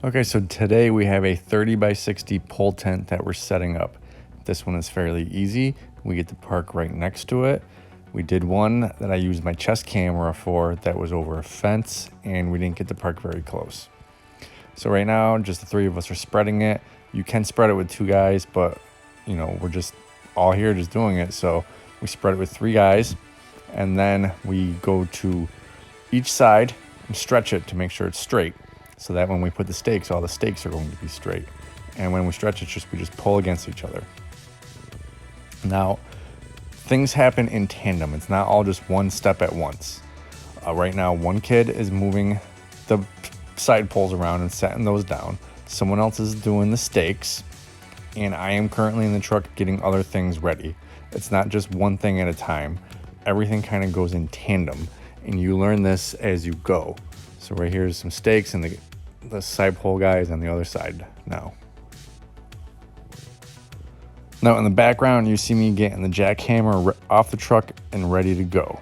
Okay, so today we have a 30 by 60 pole tent that we're setting up. This one is fairly easy. We get to park right next to it. We did one that I used my chest camera for that was over a fence, and we didn't get to park very close. So right now, just the three of us are spreading it. You can spread it with two guys, but we're just all here just doing it. So we spread it with three guys, and then we go to each side and stretch it to make sure it's straight, so that when we put the stakes, all the stakes are going to be straight. And when we stretch it, we just pull against each other. Now, things happen in tandem. It's not all just one step at once. Right now, one kid is moving the side poles around and setting those down. Someone else is doing the stakes, and I am currently in the truck getting other things ready. It's not just one thing at a time. Everything kind of goes in tandem, and you learn this as you go. So right here is some stakes, and the side pole guy is on the other side now. Now in the background, you see me getting the jackhammer off the truck and ready to go.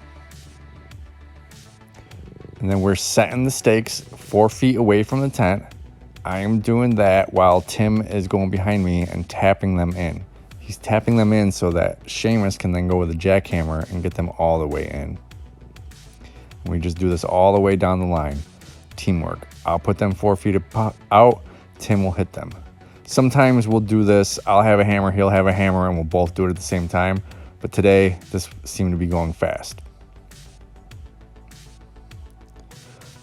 And then we're setting the stakes 4 feet away from the tent. I am doing that while Tim is going behind me and tapping them in. He's tapping them in so that Seamus can then go with the jackhammer and get them all the way in. We just do this all the way down the line. Teamwork. I'll put them 4 feet out. Tim will hit them. Sometimes we'll do this. I'll have a hammer, he'll have a hammer, and we'll both do it at the same time. But today, this seemed to be going fast.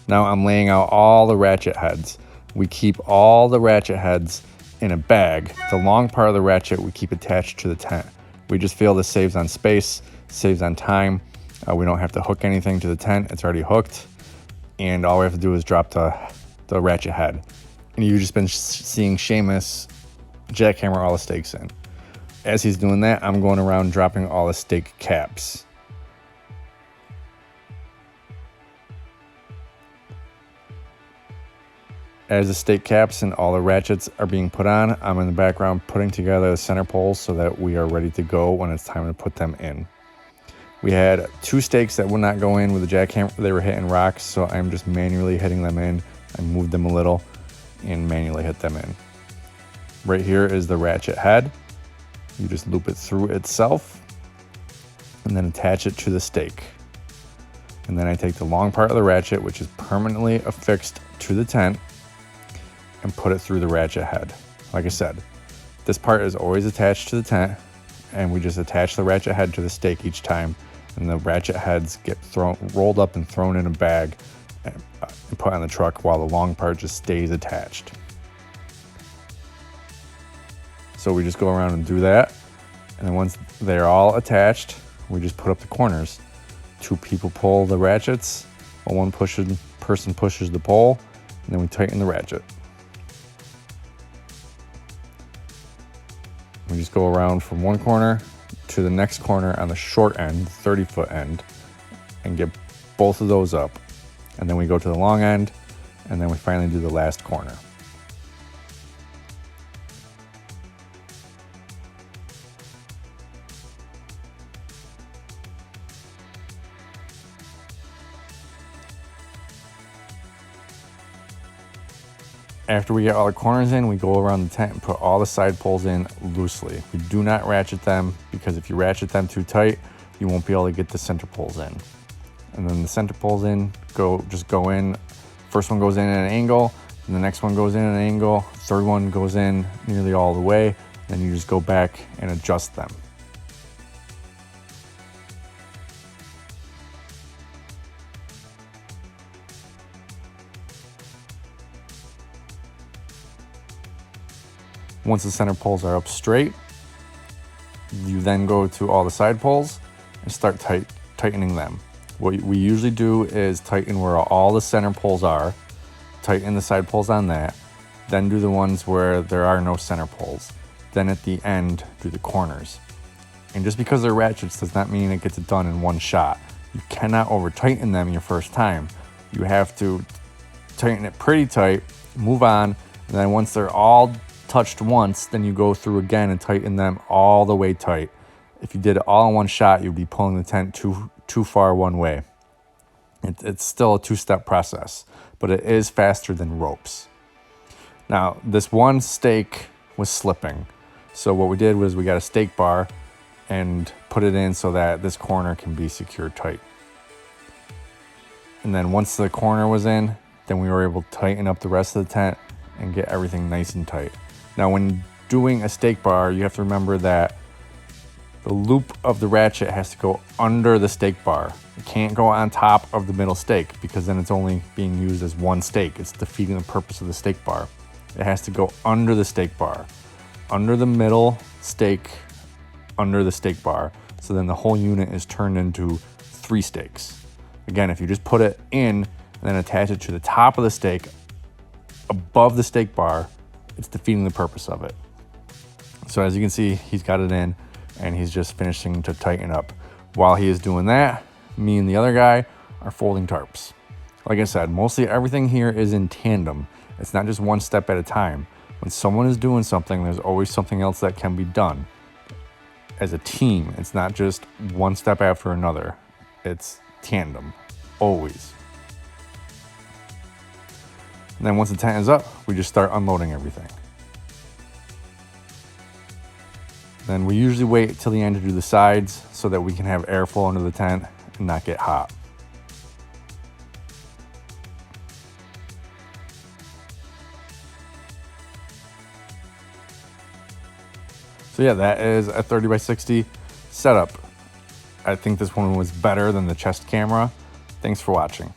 Now I'm laying out all the ratchet heads. We keep all the ratchet heads in a bag. The long part of the ratchet we keep attached to the tent. We just feel this saves on space, saves on time. We don't have to hook anything to the tent. It's already hooked. And all we have to do is drop the ratchet head. And you've just been seeing Seamus jackhammer all the stakes in. As he's doing that, I'm going around dropping all the stake caps. As the stake caps and all the ratchets are being put on, I'm in the background putting together the center poles so that we are ready to go when it's time to put them in. We had 2 stakes that would not go in with the jackhammer. They were hitting rocks, so I'm just manually hitting them in. I moved them a little and manually hit them in. Right here is the ratchet head. You just loop it through itself and then attach it to the stake. And then I take the long part of the ratchet, which is permanently affixed to the tent, and put it through the ratchet head. Like I said, this part is always attached to the tent, and we just attach the ratchet head to the stake each time, and the ratchet heads get rolled up and thrown in a bag and put on the truck while the long part just stays attached. So we just go around and do that, and then once they're all attached, we just put up the corners. 2 people pull the ratchets, while one person pushes the pole, and then we tighten the ratchet. We just go around from one corner to the next corner on the short end, 30-foot end, and get both of those up. And then we go to the long end, and then we finally do the last corner. After we get all the corners in, we go around the tent and put all the side poles in loosely. We do not ratchet them, because if you ratchet them too tight, you won't be able to get the center poles in. And then the center poles just go in. First one goes in at an angle, and the next one goes in at an angle. Third one goes in nearly all the way. Then you just go back and adjust them. Once the center poles are up straight, you then go to all the side poles and start tightening them. What we usually do is tighten where all the center poles are, tighten the side poles on that, then do the ones where there are no center poles. Then at the end, do the corners. And just because they're ratchets does not mean it gets it done in one shot. You cannot over tighten them your first time. You have to tighten it pretty tight, move on, and then once they're all touched once, then you go through again and tighten them all the way tight. If you did it all in one shot, you'd be pulling the tent too far one way. It's still a 2-step process, but it is faster than ropes. Now, this one stake was slipping. So what we did was we got a stake bar and put it in so that this corner can be secured tight. And then once the corner was in, then we were able to tighten up the rest of the tent and get everything nice and tight. Now, when doing a stake bar, you have to remember that the loop of the ratchet has to go under the stake bar. It can't go on top of the middle stake because then it's only being used as one stake. It's defeating the purpose of the stake bar. It has to go under the stake bar, under the middle stake, under the stake bar. So then the whole unit is turned into 3 stakes. Again, if you just put it in and then attach it to the top of the stake above the stake bar, it's defeating the purpose of it. So as you can see, he's got it in and he's just finishing to tighten up. While he is doing that, me and the other guy are folding tarps. Like I said, mostly everything here is in tandem. It's not just one step at a time. When someone is doing something, there's always something else that can be done. As a team, it's not just one step after another. It's tandem, always. And then once the tent is up, we just start unloading everything. Then we usually wait till the end to do the sides so that we can have airflow under the tent and not get hot. So yeah, that is a 30 by 60 setup. I think this one was better than the chest camera. Thanks for watching.